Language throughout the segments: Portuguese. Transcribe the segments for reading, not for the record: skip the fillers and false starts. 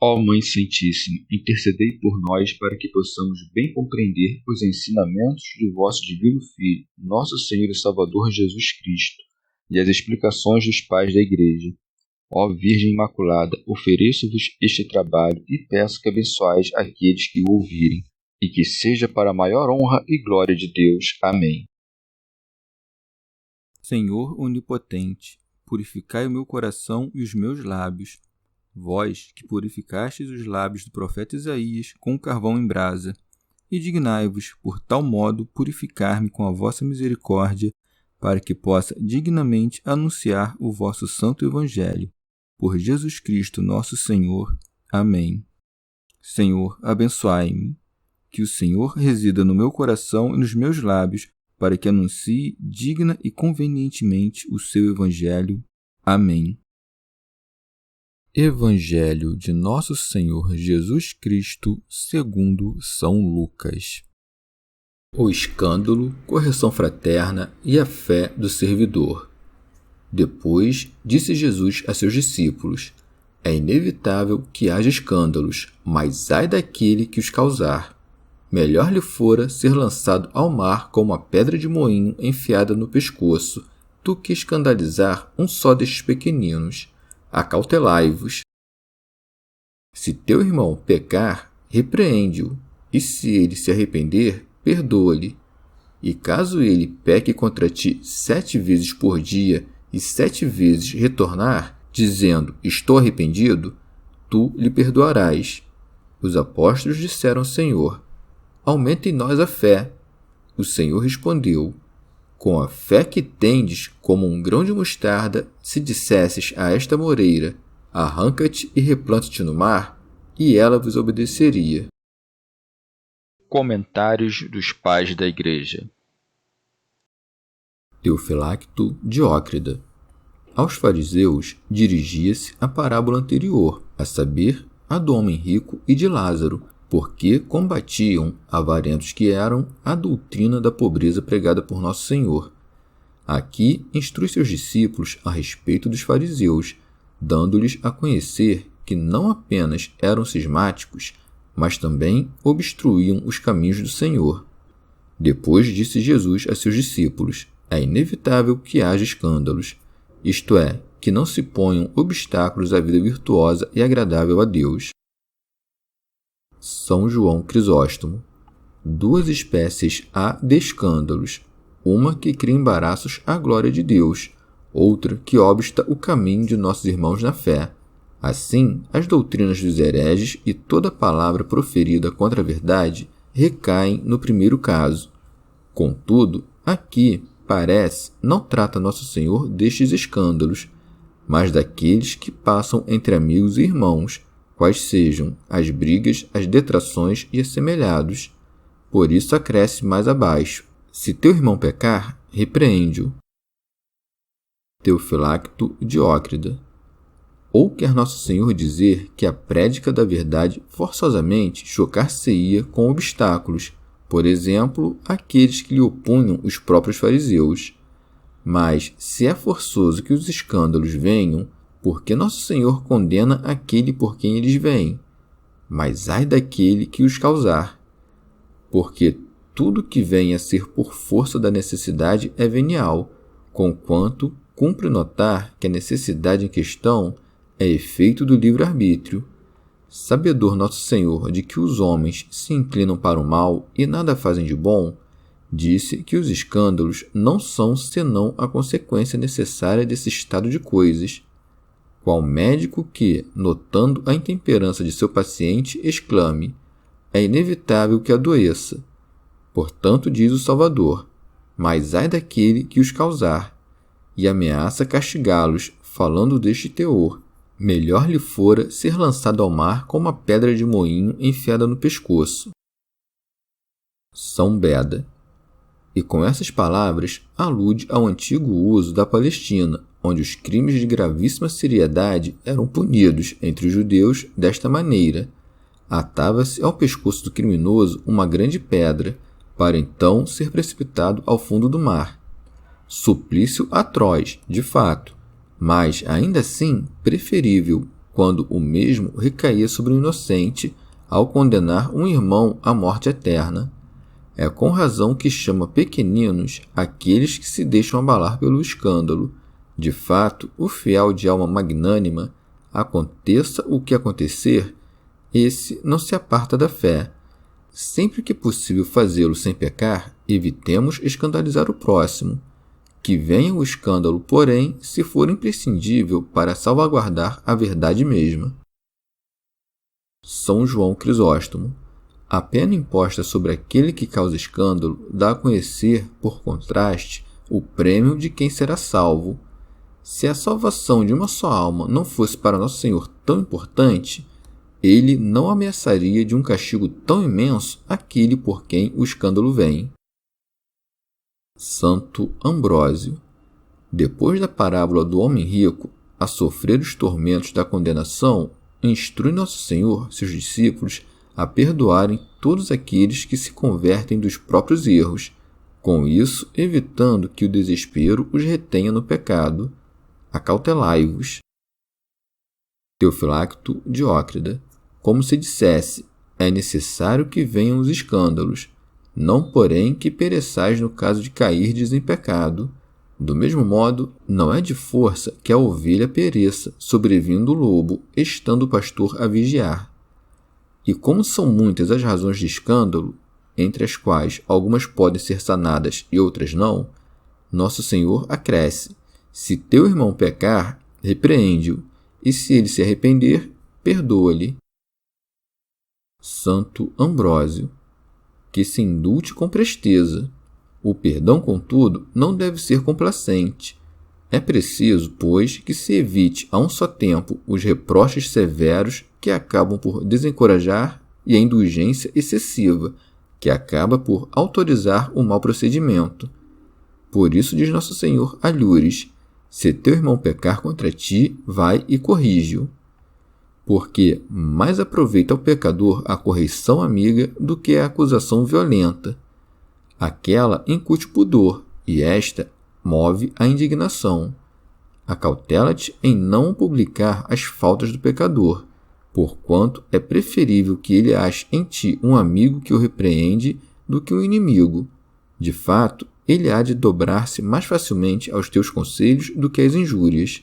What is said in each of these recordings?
Ó Mãe Santíssima, intercedei por nós para que possamos bem compreender os ensinamentos de vosso Divino Filho, nosso Senhor e Salvador Jesus Cristo, e as explicações dos pais da Igreja. Ó Virgem Imaculada, ofereço-vos este trabalho e peço que abençoais aqueles que o ouvirem, e que seja para a maior honra e glória de Deus. Amém. Senhor onipotente, purificai o meu coração e os meus lábios. Vós, que purificastes os lábios do profeta Isaías com carvão em brasa, e dignai-vos, por tal modo, purificar-me com a vossa misericórdia, para que possa dignamente anunciar o vosso santo Evangelho. Por Jesus Cristo nosso Senhor. Amém. Senhor, abençoai-me. Que o Senhor resida no meu coração e nos meus lábios, para que anuncie digna e convenientemente o seu Evangelho. Amém. Evangelho de Nosso Senhor Jesus Cristo, segundo São Lucas. O escândalo, correção fraterna e a fé do servidor. Depois, disse Jesus a seus discípulos: é inevitável que haja escândalos, mas ai daquele que os causar. Melhor lhe fora ser lançado ao mar como uma pedra de moinho enfiada no pescoço, do que escandalizar um só destes pequeninos. Acautelai-vos. Se teu irmão pecar, repreende-o, e se ele se arrepender, perdoa-lhe. E caso ele peque contra ti 7 vezes por dia e 7 vezes retornar, dizendo, estou arrependido, tu lhe perdoarás. Os apóstolos disseram ao Senhor, aumenta em nós a fé. O Senhor respondeu, com a fé que tendes como um grão de mostarda, se dissesses a esta moreira, arranca-te e replanta-te no mar, e ela vos obedeceria. Comentários dos Pais da Igreja. Teofilacto Diócrida. Aos fariseus dirigia-se a parábola anterior, a saber, a do homem rico e de Lázaro, porque combatiam, avarentos que eram, a doutrina da pobreza pregada por Nosso Senhor. Aqui instrui seus discípulos a respeito dos fariseus, dando-lhes a conhecer que não apenas eram cismáticos, mas também obstruíam os caminhos do Senhor. Depois disse Jesus a seus discípulos, é inevitável que haja escândalos, isto é, que não se ponham obstáculos à vida virtuosa e agradável a Deus. São João Crisóstomo. 2 espécies há de escândalos, uma que cria embaraços à glória de Deus, outra que obsta o caminho de nossos irmãos na fé. Assim, as doutrinas dos hereges e toda palavra proferida contra a verdade recaem no primeiro caso. Contudo, aqui, parece, não trata Nosso Senhor destes escândalos, mas daqueles que passam entre amigos e irmãos, quais sejam as brigas, as detrações e assemelhados. Por isso acresce mais abaixo, se teu irmão pecar, repreende-o. Teofilacto Diócrida. Ou quer Nosso Senhor dizer que a prédica da verdade forçosamente chocar-se-ia com obstáculos, por exemplo, aqueles que lhe opunham os próprios fariseus. Mas, se é forçoso que os escândalos venham, porque Nosso Senhor condena aquele por quem eles vêm, mas ai daquele que os causar. Porque tudo que vem a ser por força da necessidade é venial, conquanto cumpre notar que a necessidade em questão é efeito do livre-arbítrio. Sabedor Nosso Senhor de que os homens se inclinam para o mal e nada fazem de bom, disse que os escândalos não são senão a consequência necessária desse estado de coisas. Qual médico que, notando a intemperança de seu paciente, exclame, é inevitável que adoeça. Portanto, diz o Salvador, mas ai daquele que os causar, e ameaça castigá-los, falando deste teor, melhor lhe fora ser lançado ao mar com uma pedra de moinho enfiada no pescoço. São Beda. E com essas palavras alude ao antigo uso da Palestina, onde os crimes de gravíssima seriedade eram punidos entre os judeus desta maneira. Atava-se ao pescoço do criminoso uma grande pedra, para então ser precipitado ao fundo do mar. Suplício atroz, de fato, mas ainda assim preferível, quando o mesmo recaía sobre o inocente ao condenar um irmão à morte eterna. É com razão que chama pequeninos aqueles que se deixam abalar pelo escândalo. De fato, o fiel de alma magnânima, aconteça o que acontecer, esse não se aparta da fé. Sempre que possível fazê-lo sem pecar, evitemos escandalizar o próximo. Que venha o escândalo, porém, se for imprescindível para salvaguardar a verdade mesma. São João Crisóstomo. A pena imposta sobre aquele que causa escândalo dá a conhecer, por contraste, o prêmio de quem será salvo. Se a salvação de uma só alma não fosse para Nosso Senhor tão importante, ele não ameaçaria de um castigo tão imenso aquele por quem o escândalo vem. Santo Ambrósio. Depois da parábola do homem rico a sofrer os tormentos da condenação, instrui Nosso Senhor seus discípulos a perdoarem todos aqueles que se convertem dos próprios erros, com isso evitando que o desespero os retenha no pecado. Acautelai-vos. Teofilacto Diócrida. Como se dissesse, é necessário que venham os escândalos, não porém que pereçais no caso de cairdes em pecado. Do mesmo modo, não é de força que a ovelha pereça, sobrevindo o lobo, estando o pastor a vigiar. E como são muitas as razões de escândalo, entre as quais algumas podem ser sanadas e outras não, Nosso Senhor acresce: se teu irmão pecar, repreende-o, e se ele se arrepender, perdoa-lhe. Santo Ambrósio. Que se indulte com presteza. O perdão, contudo, não deve ser complacente. É preciso, pois, que se evite a um só tempo os reproches severos que acabam por desencorajar e a indulgência excessiva, que acaba por autorizar o mau procedimento. Por isso diz Nosso Senhor a Lures: se teu irmão pecar contra ti, vai e corrige-o. Porque mais aproveita ao pecador a correição amiga do que a acusação violenta. Aquela incute pudor, e esta move a indignação. Acautela-te em não publicar as faltas do pecador, porquanto é preferível que ele ache em ti um amigo que o repreende do que um inimigo. De fato, ele há de dobrar-se mais facilmente aos teus conselhos do que às injúrias.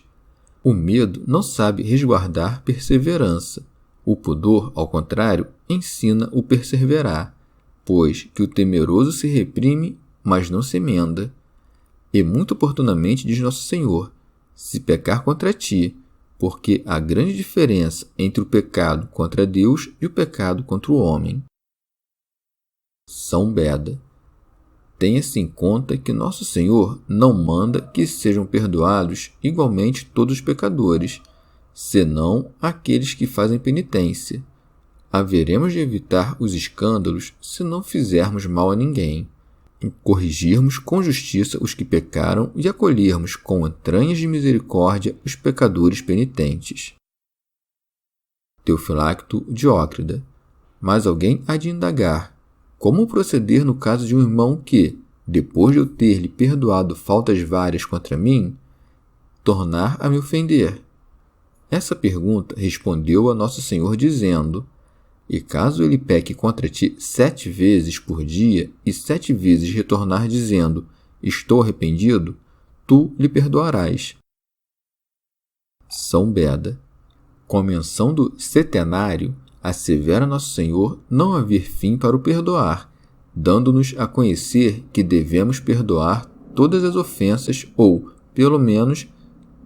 O medo não sabe resguardar perseverança. O pudor, ao contrário, ensina o perseverar, pois que o temeroso se reprime, mas não se emenda. E muito oportunamente diz Nosso Senhor: se pecar contra ti, porque há grande diferença entre o pecado contra Deus e o pecado contra o homem. São Beda. Tenha-se em conta que Nosso Senhor não manda que sejam perdoados igualmente todos os pecadores, senão aqueles que fazem penitência. Haveremos de evitar os escândalos se não fizermos mal a ninguém, corrigirmos com justiça os que pecaram e acolhermos com entranhas de misericórdia os pecadores penitentes. Teofilacto Diócrida. Mas alguém há de indagar: como proceder no caso de um irmão que, depois de eu ter-lhe perdoado faltas várias contra mim, tornar a me ofender? Essa pergunta respondeu a Nosso Senhor dizendo: e caso ele peque contra ti 7 vezes por dia e 7 vezes retornar dizendo: estou arrependido, tu lhe perdoarás. São Beda. Com a menção do setenário, assevera Nosso Senhor não haver fim para o perdoar, dando-nos a conhecer que devemos perdoar todas as ofensas ou, pelo menos,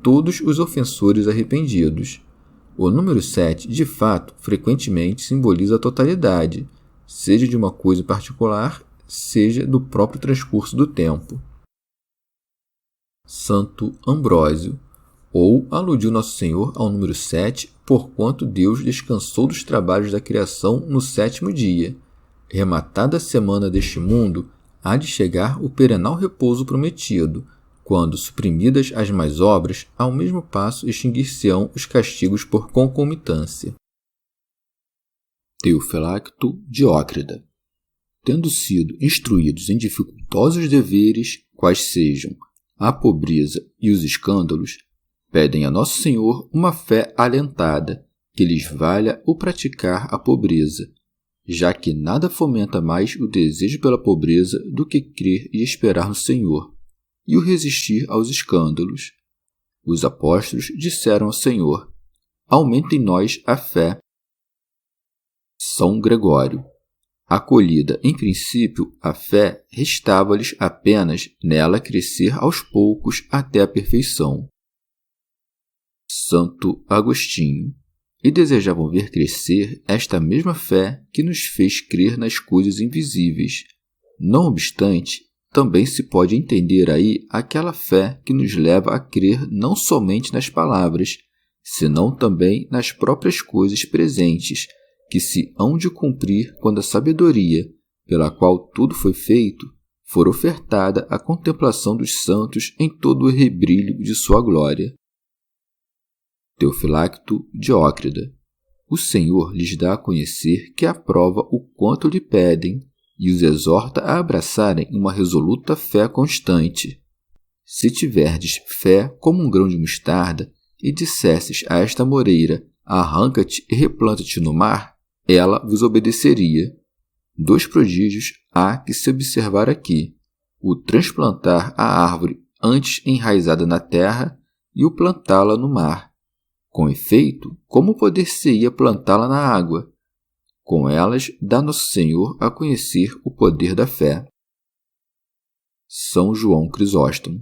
todos os ofensores arrependidos. O número 7, de fato, frequentemente simboliza a totalidade, seja de uma coisa particular, seja do próprio transcurso do tempo. Santo Ambrósio. Ou aludiu Nosso Senhor ao número 7, porquanto Deus descansou dos trabalhos da criação no 7º dia. Rematada a semana deste mundo, há de chegar o perenal repouso prometido, quando, suprimidas as más obras, ao mesmo passo extinguir-se-ão os castigos por concomitância. Teofilacto Diócrida. Tendo sido instruídos em dificultosos deveres, quais sejam a pobreza e os escândalos, pedem a Nosso Senhor uma fé alentada, que lhes valha o praticar a pobreza, já que nada fomenta mais o desejo pela pobreza do que crer e esperar no Senhor, e o resistir aos escândalos. Os apóstolos disseram ao Senhor: aumenta em nós a fé. São Gregório. Acolhida em princípio, a fé restava-lhes apenas nela crescer aos poucos até a perfeição. Santo Agostinho. E desejavam ver crescer esta mesma fé que nos fez crer nas coisas invisíveis. Não obstante, também se pode entender aí aquela fé que nos leva a crer não somente nas palavras, senão também nas próprias coisas presentes, que se hão de cumprir quando a sabedoria, pela qual tudo foi feito, for ofertada à contemplação dos santos em todo o rebrilho de sua glória. Teofilacto Diócrida. O Senhor lhes dá a conhecer que aprova o quanto lhe pedem e os exorta a abraçarem uma resoluta fé constante. Se tiverdes fé como um grão de mostarda e dissesses a esta moreira: arranca-te e replanta-te no mar, ela vos obedeceria. 2 prodígios há que se observar aqui: o transplantar a árvore antes enraizada na terra e o plantá-la no mar. Com efeito, como poder-se-ia plantá-la na água? Com elas dá Nosso Senhor a conhecer o poder da fé. São João Crisóstomo.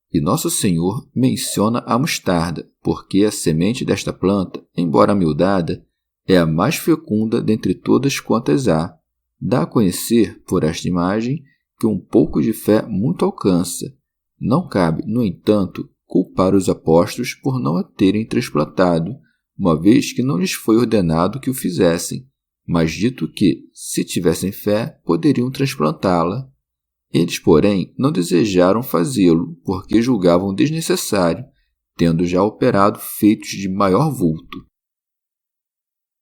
E Nosso Senhor menciona a mostarda, porque a semente desta planta, embora amildada, é a mais fecunda dentre todas quantas há. Dá a conhecer, por esta imagem, que um pouco de fé muito alcança. Não cabe, no entanto, culpar os apóstolos por não a terem transplantado, uma vez que não lhes foi ordenado que o fizessem, mas dito que, se tivessem fé, poderiam transplantá-la. Eles, porém, não desejaram fazê-lo, porque julgavam desnecessário, tendo já operado feitos de maior vulto.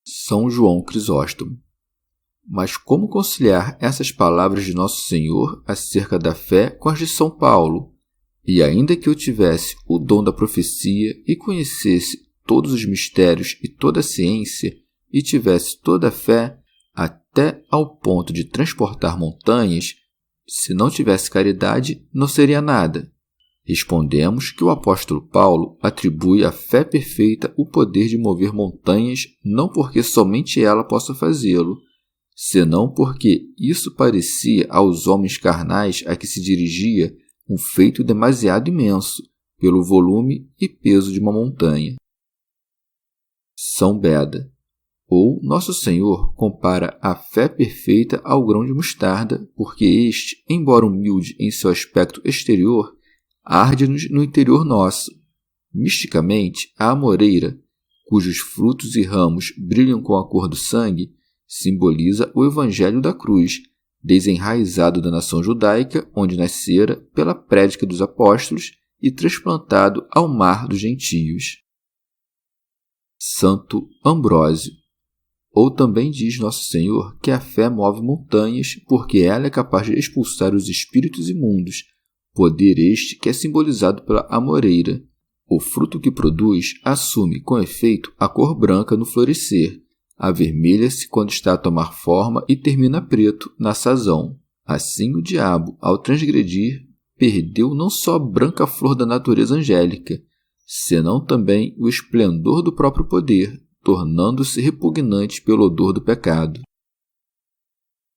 São João Crisóstomo. Mas como conciliar essas palavras de Nosso Senhor acerca da fé com as de São Paulo? E ainda que eu tivesse o dom da profecia e conhecesse todos os mistérios e toda a ciência, e tivesse toda a fé, até ao ponto de transportar montanhas, se não tivesse caridade, não seria nada. Respondemos que o apóstolo Paulo atribui à fé perfeita o poder de mover montanhas, não porque somente ela possa fazê-lo, senão porque isso parecia aos homens carnais a que se dirigia um feito demasiado imenso, pelo volume e peso de uma montanha. São Beda. Ou Nosso Senhor compara a fé perfeita ao grão de mostarda, porque este, embora humilde em seu aspecto exterior, arde-nos no interior nosso. Misticamente, a amoreira, cujos frutos e ramos brilham com a cor do sangue, simboliza o Evangelho da Cruz, desenraizado da nação judaica, onde nascera pela prédica dos apóstolos e transplantado ao mar dos gentios. Santo Ambrósio. Ou também diz Nosso Senhor que a fé move montanhas, porque ela é capaz de expulsar os espíritos imundos, poder este que é simbolizado pela amoreira. O fruto que produz assume, com efeito, a cor branca no florescer, avermelha-se quando está a tomar forma e termina preto na sazão. Assim o diabo, ao transgredir, perdeu não só a branca flor da natureza angélica, senão também o esplendor do próprio poder, tornando-se repugnante pelo odor do pecado.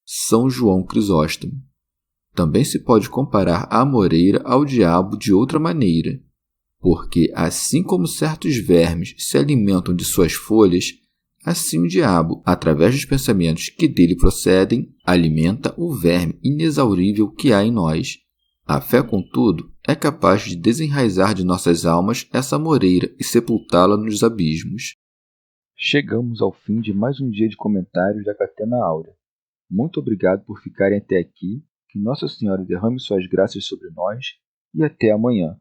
São João Crisóstomo. Também se pode comparar a amoreira ao diabo de outra maneira, porque assim como certos vermes se alimentam de suas folhas, assim o diabo, através dos pensamentos que dele procedem, alimenta o verme inexaurível que há em nós. A fé, contudo, é capaz de desenraizar de nossas almas essa amoreira e sepultá-la nos abismos. Chegamos ao fim de mais um dia de comentários da Catena Áurea. Muito obrigado por ficarem até aqui, que Nossa Senhora derrame suas graças sobre nós e até amanhã.